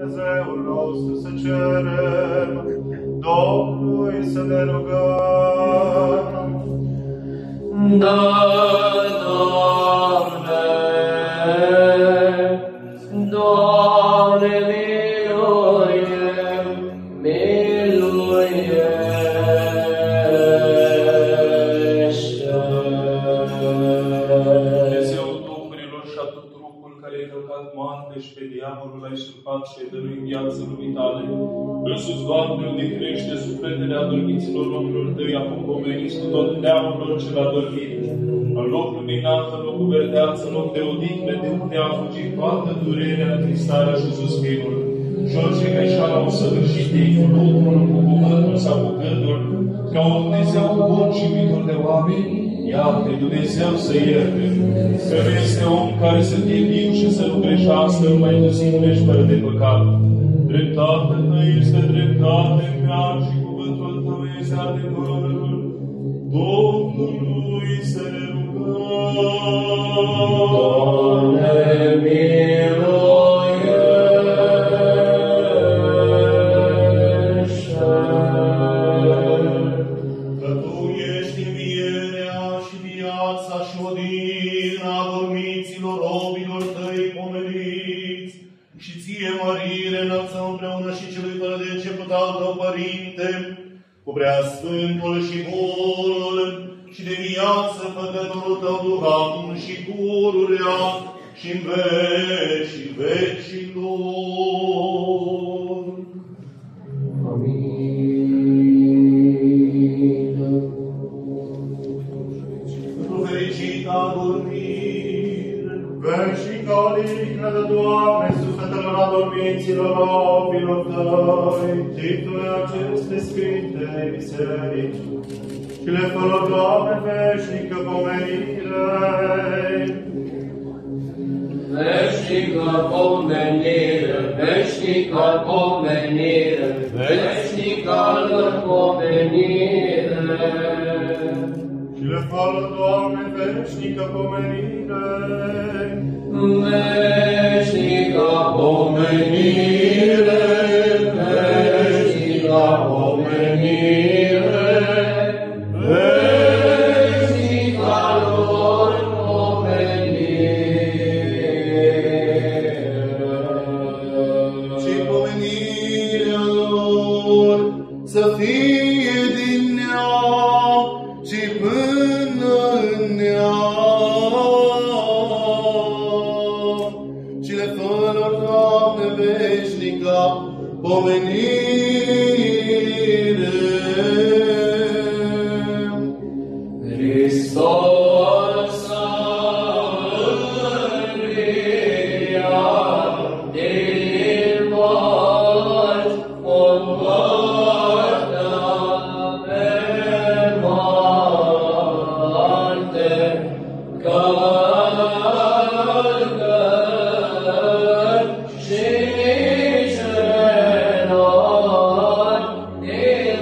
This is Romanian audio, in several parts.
Dumnezeul nostru să cerem, Domnului să ne rugăm. Da, Doamne, Doamne, miluie, miluiește. Dumnezeu Duhurilor și a tot trupul care ai călcat moarte și pe diavolul l-ai surpat și ai dăruit viață lumii tale. Însuți, Doamne, odihnește sufletele adormiților oamenilor Tăi, acum pomeniți cu tot neamul cel adormit. În loc luminat, în loc cu verdeață, în loc de odihnă, de unde a fugit toată durerea, întristarea și suspinul. Și orice greșeală au săvârșit ei cu lucrul, cu cuvântul sau cu gândul, ca un Dumnezeu bun și iubitor de oameni, iată, Dumnezeu să ierte, că nu este om care să fie viu și să nu greșească, numai tu singur ești fără de păcat. Dreptatea Ta este dreptate mea și cuvântul Tău este adevărul. Domnului să ne rugăm. Doamne, miluiește. Că Tu ești învierea și viața și odihna adormiților robilor Tăi pomeniți, și Ție mărire înălțăm împreună și celui fără de început al Tău, Părinte, cu Preasfântul și Bunul și de viață Făcătorul Tău Duh acum și pururea și în vecii vecilor. Amin. Într-o fericită adormire, veșnică odihnă de Doamne, sufletelor adormiților robilor Tăi, titule aceste sfinte biserici, și le fără, Doamne, veșnică pomenire. Veșnică pomenire, veșnică pomenire, veșnică pomenire. Și le fără, Doamne, veșnică pomenire. Veșnică pomenire, veșnică pomenire, veșnică lor pomenire. Și pomenirea lor să fie din neam și până în neam. Și le fără, Doamne, veșnică pomenire. Hristos a înviat din morți, omortă pe moarte, călcări și cenori din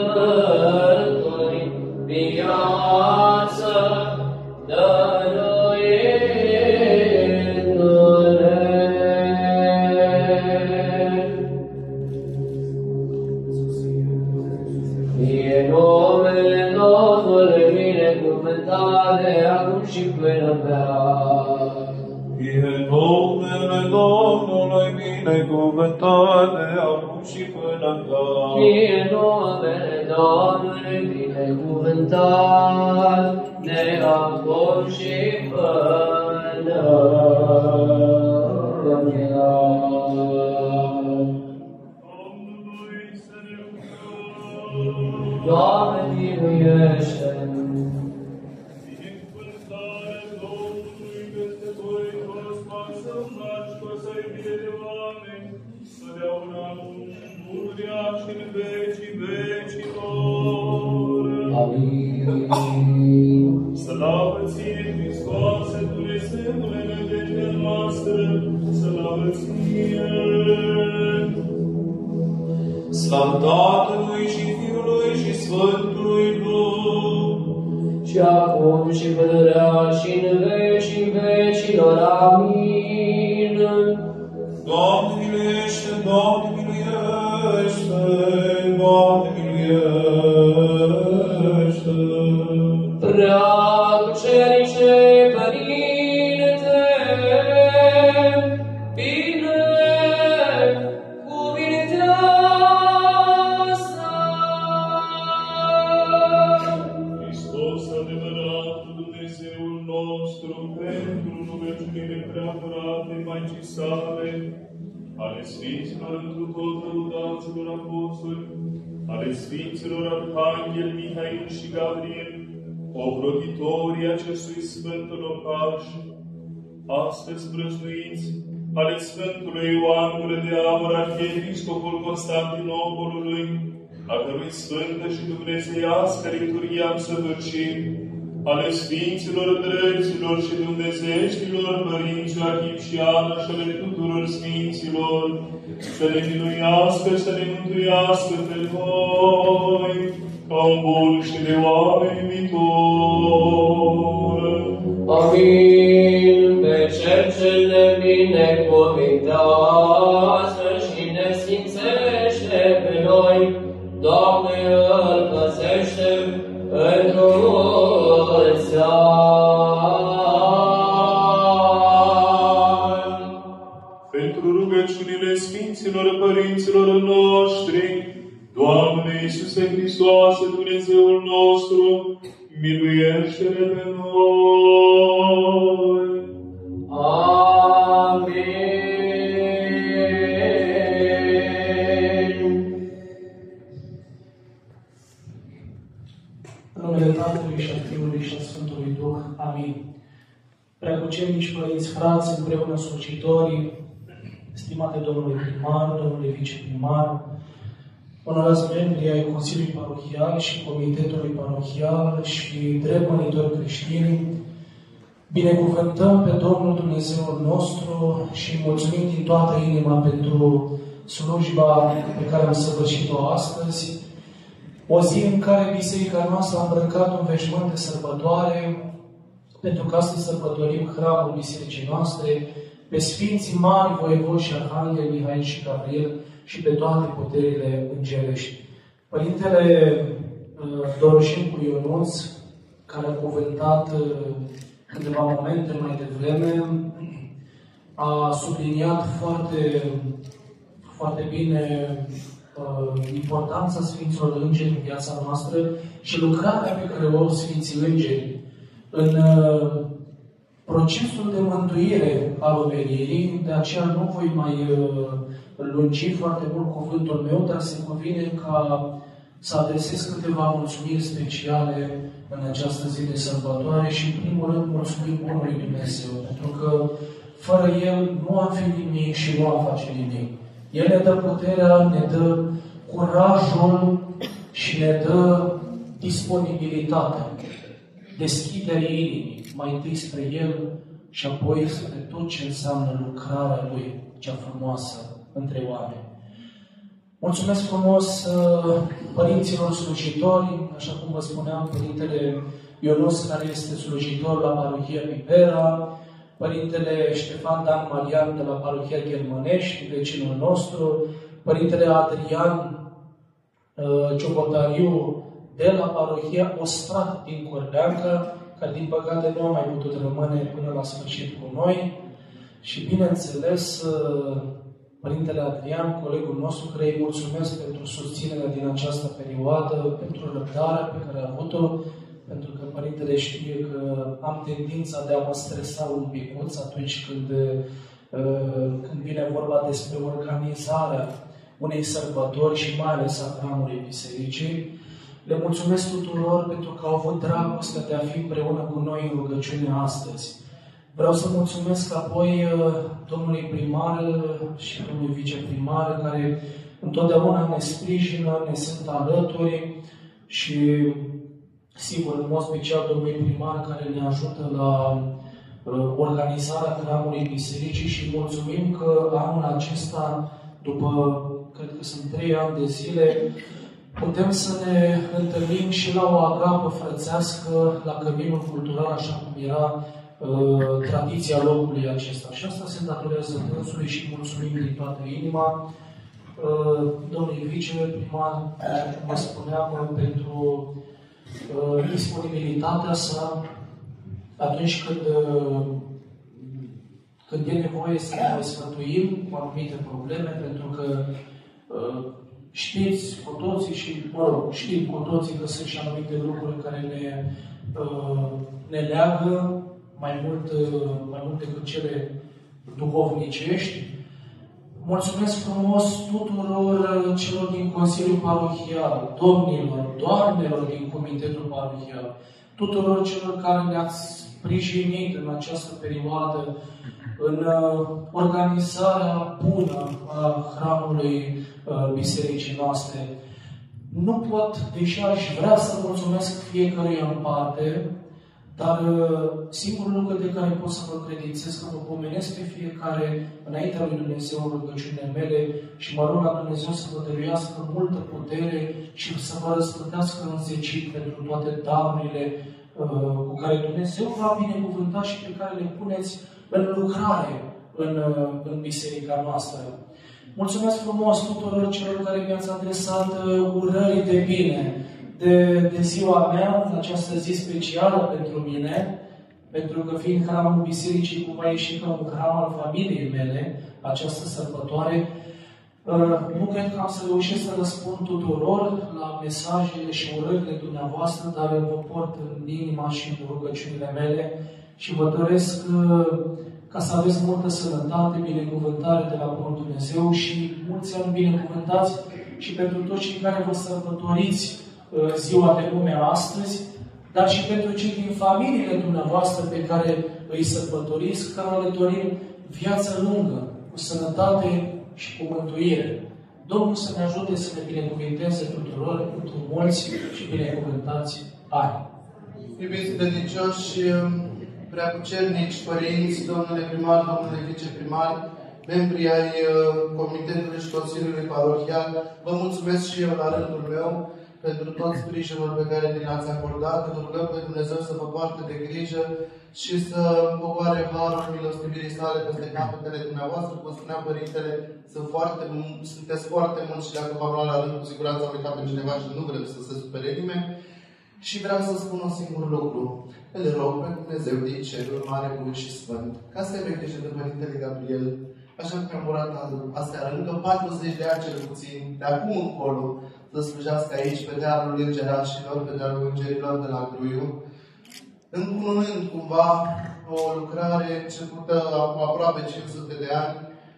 mormânturi, viață dăruindu-le. Fie numele Domnului binecuvântat de acum și până veac. Fie numele Domnului binecuvântat de acum și până în veac. Fie numele Domnului binecuvântat de acum și până în veac. Domnului să ne rugăm. Doamne, miluiește! Binecuvântare Domnului peste voi, toți să îmbraci cu să iubire de oameni, totdeauna acum și pururea și în vecii vecilor. Amin. Slavă Ție, Hristoase, Dumnezeule nădejdea noastră, slavă Ție! Slavă Tatălui și Fiului și Sfântului Duh, și acum și puterea și în vecii vecilor. Amin. Doamne, miluiește, Doamne, miluiește, Doamne, miluiește. Prea Cerice Părinte, bine cuvintează. Hristos, adevăratul Dumnezeul nostru, pentru rugăciunile preapărate Maicii sale, ale Sfinților întru tot lăudaților apostoli, ale Sfinților Arhanghel Mihail și Gabriel, ocrotitorii acestui sfânt locaș, astăzi prăznuiți ale Sfântului Ioan Gură de Aur, arhiepiscopul Constantinopolului, a cărui sfântă și dumnezeiască liturghie am săvârșit, ale Sfinților Drepților și Dumnezeieștilor Părinți Joachim și Ana și ale tuturor Sfinților, să ne miluiască, să ne mântuiască pe noi, ca un bun și de oameni iubitor. Amin. Pe cel ce ne binecuvintează și ne sfințește pe noi, Doamne, îl păzește pentru mulți ani. Pentru rugăciunile Sfinților Părinților noștri, Doamne Iisuse Hristoase, Dumnezeul nostru, miluiește-ne pe noi. Amin. În numele Tatălui și al Fiului și al Sfântului Duh. Amin. Preacucenici, părinți, frați, împreună slujitorii, stimate domnule primar, domnule viceprimar, onorați membri ai Consiliului Parohial și Comitetului Parohial și drept măritori creștini, binecuvântăm pe Domnul Dumnezeul nostru și mulțumim din toată inima pentru slujba pe care am săvârșit-o astăzi, o zi în care Biserica noastră a îmbrăcat un veșmânt de sărbătoare, pentru că astăzi sărbătorim hramul Bisericii noastre, pe Sfinții Mari, Voievozi și Arhanghel Mihail și Gabriel și pe toate puterile îngerești. Părintele Doroșencu Ionuț, care a cuvântat câteva momente mai devreme, a subliniat foarte bine importanța Sfinților Îngeri în viața noastră și lucrarea pe care o au Sfinții Îngeri în procesul de mântuire al omenirii. De aceea nu voi mai lungi foarte mult cuvântul meu, dar se convine ca să adresez câteva mulțumiri speciale în această zi de sărbătoare și, în primul rând, mulțumim Bunului Dumnezeu, pentru că fără El nu am fi nimic și nu am face nimic. El ne dă puterea, ne dă curajul și ne dă disponibilitatea, deschiderea inimii, mai întâi spre El și apoi spre tot ce înseamnă lucrarea Lui, cea frumoasă între oameni. Mulțumesc frumos părinților slujitori, așa cum vă spuneam, Părintele Ionuț, care este slujitor la Parohia Pipera, Părintele Ștefan Dan Marian de la Parohia Ghermănești, vecinul nostru, Părintele Adrian Ciobotariu de la Parohia Ostrat din Corbeanca, care din păcate nu a mai putut rămâne până la sfârșit cu noi, și bineînțeles Părintele Adrian, colegul nostru, care îi mulțumesc pentru susținerea din această perioadă, pentru răbdarea pe care a avut-o, pentru că Părintele știe că am tendința de a mă stresa un picuț atunci când vine vorba despre organizarea unei sărbători și mai ales a hramului Bisericii. Le mulțumesc tuturor pentru că au avut dragostea de a fi împreună cu noi în rugăciune astăzi. Vreau să mulțumesc apoi domnului primar și domnului viceprimar, care întotdeauna ne sprijină, ne sunt alături și, sigur, în mod special domnului primar, care ne ajută la organizarea hramului Bisericii, și mulțumim că anul acesta, după, cred că sunt 3 ani de zile, putem să ne întâlnim și la o agapă frățească, la Căminul Cultural, așa cum era tradiția locului acesta. Și asta se datorează dânsului și mulțumim din toată inima domnului viceprimar, cum vă spuneam, pentru disponibilitatea sa atunci când e nevoie să ne mai sfătuim cu anumite probleme, pentru că știți cu toții și, știm cu toții că sunt și anumite lucruri care ne leagă mai mult decât cele duhovnicești. Mulțumesc frumos tuturor celor din Consiliul Parohial, domnilor, doamnelor din Comitetul Parohial, tuturor celor care ne-ați sprijinit în această perioadă în organizarea bună a hramului bisericii noastre. Nu pot, deși aș vrea să mulțumesc fiecăruia în parte, dar singurul lucru de care pot să vă credințez, că vă pomenesc pe fiecare înaintea lui Dumnezeu în rugăciunile mele și mă rog la Dumnezeu să vă dăruiască multă putere și să vă răspândească înzecit pentru toate darurile cu care Dumnezeu va binecuvânta și pe care le puneți în lucrare în biserica noastră. Mulțumesc frumos tuturor celor care mi-ați adresat urări de bine de ziua mea, în această zi specială pentru mine, pentru că fiind hramul bisericii, cum a ieșit ca un hram al familiei mele, această sărbătoare, nu cred că am să reușesc să răspund tuturor la mesajele și urările dumneavoastră, dar vă port în inima și în rugăciunile mele și vă doresc ca să aveți multă sănătate, binecuvântare de la Bunul Dumnezeu și mulți ani binecuvântați și pentru toți cei care vă sărbătoriți ziua de lume astăzi, dar și pentru cei din familiile dumneavoastră pe care îi sărbătoriți, care le dorim viață lungă, cu sănătate și cu mântuire. Domnul să ne ajute să ne binecuvinteze tuturor pentru mulți și binecuvântați ani. Iubiți credincioși și preacucernici, părinți, domnule primar, domnule viceprimar, membrii ai Comitetului și Consiliului Parohial, vă mulțumesc și eu la rândul meu pentru tot sprijinul pe care ni l-ați acordat. Îl rugăm pe Dumnezeu să vă poarte de grijă și să poboare harul milostivirii sale peste capetele dumneavoastră. Cum spunea Părintele, sunteți foarte mulți și dacă v-am luat la rând, cu siguranță am uitat pe cineva și nu vrem să se supere nimeni. Și vreau să spun un singur lucru. Îl rog pe Dumnezeu din cerul mare, bun și sfânt, ca să aibă grijă de Părintele Gabriel, așa cum am orat aseară, încă 40 de ani cel puțin, de acum încolo, să slujească aici, pe dealul îngerașilor, pe dealul îngerilor de la Gruiu, încununând cumva o lucrare începută aproape 500 de ani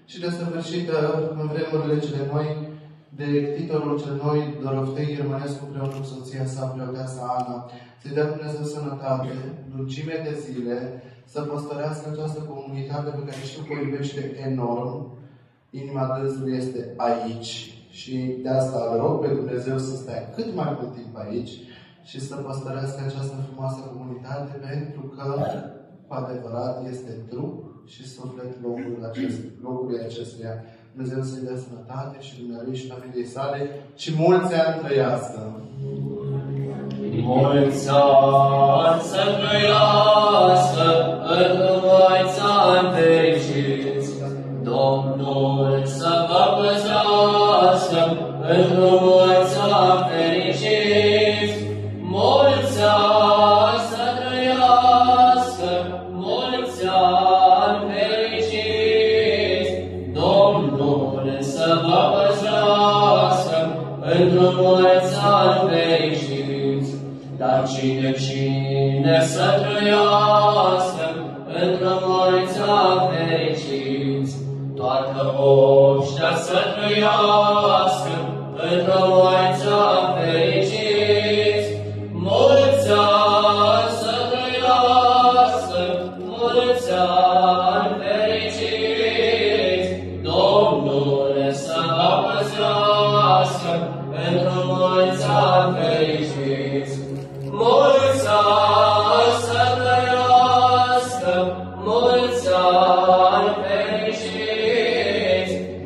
și desăvârșită în vremurile cele noi de titorul cel noi, Doroftei Iermănescu, împreună cu soția sa, preoteasa Ana. Să-i dea Dumnezeu sănătate, lungime de zile, să păstorească această comunitate pe care știu că o iubește enorm. Inima dânsului este aici și de asta îl rog pe Dumnezeu să stea cât mai mult timp aici și să păstorească această frumoasă comunitate, pentru că, cu adevărat, este trup și suflet locului acestuia. Dumnezeu să-i dea sănătate și dumnealui și familiei sale și mulți ani trăiască. Mulți ani să trăiască, pentru mulți ani fericiți. Domnul să vă păzească, pentru mulți ani fericiți. Mulți ani să trăiască, mulți ani fericiți. Domnul să vă păzească, pentru mulți ani fericiți. Dar cine să trăiască, pentru mulți ani fericiți. Toată oștea să trăiască, pentru mulți ani fericiți. Mulți ani să trăiască, mulți ani fericiți. Domnul să vă păzească, pentru mulți ani fericiți. Mulți ani să trăiască, mulți ani fericiți.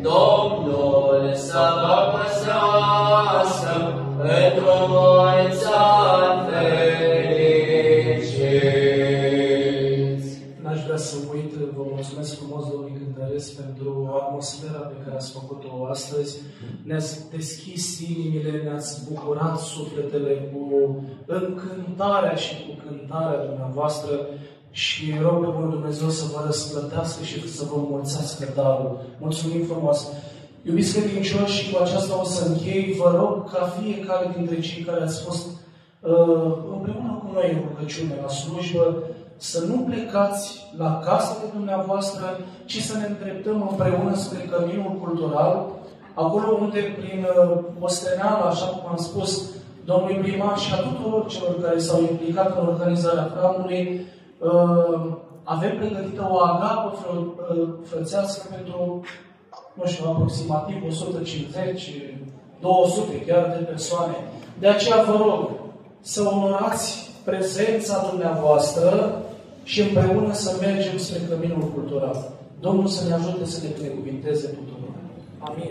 Domnul să vă păzească, pentru mulți ani fericiți. faptul astăzi. Ne-ați deschis inimile, ne-ați bucurat sufletele cu încântarea și cu cântarea dumneavoastră și rog pe Bunul Dumnezeu să vă răsplătească și să vă înmulțească darul. Mulțumim frumos! Iubiți credincioși, și cu aceasta o să închei, vă rog ca fiecare dintre cei care ați fost împreună cu noi în rugăciune la slujbă, să nu plecați la casa de dumneavoastră, ci să ne îndreptăm împreună spre căminul cultural, acolo unde, prin osteneală, așa cum am spus, domnului primar și a tuturor celor care s-au implicat în organizarea hramului, avem pregătită o agapă frățească pentru, nu știu, aproximativ 150, 200 chiar de persoane. De aceea vă rog să onorați prezența dumneavoastră și împreună să mergem spre căminul cultural. Domnul să ne ajute să ne binecuvinteze tuturor. Amin.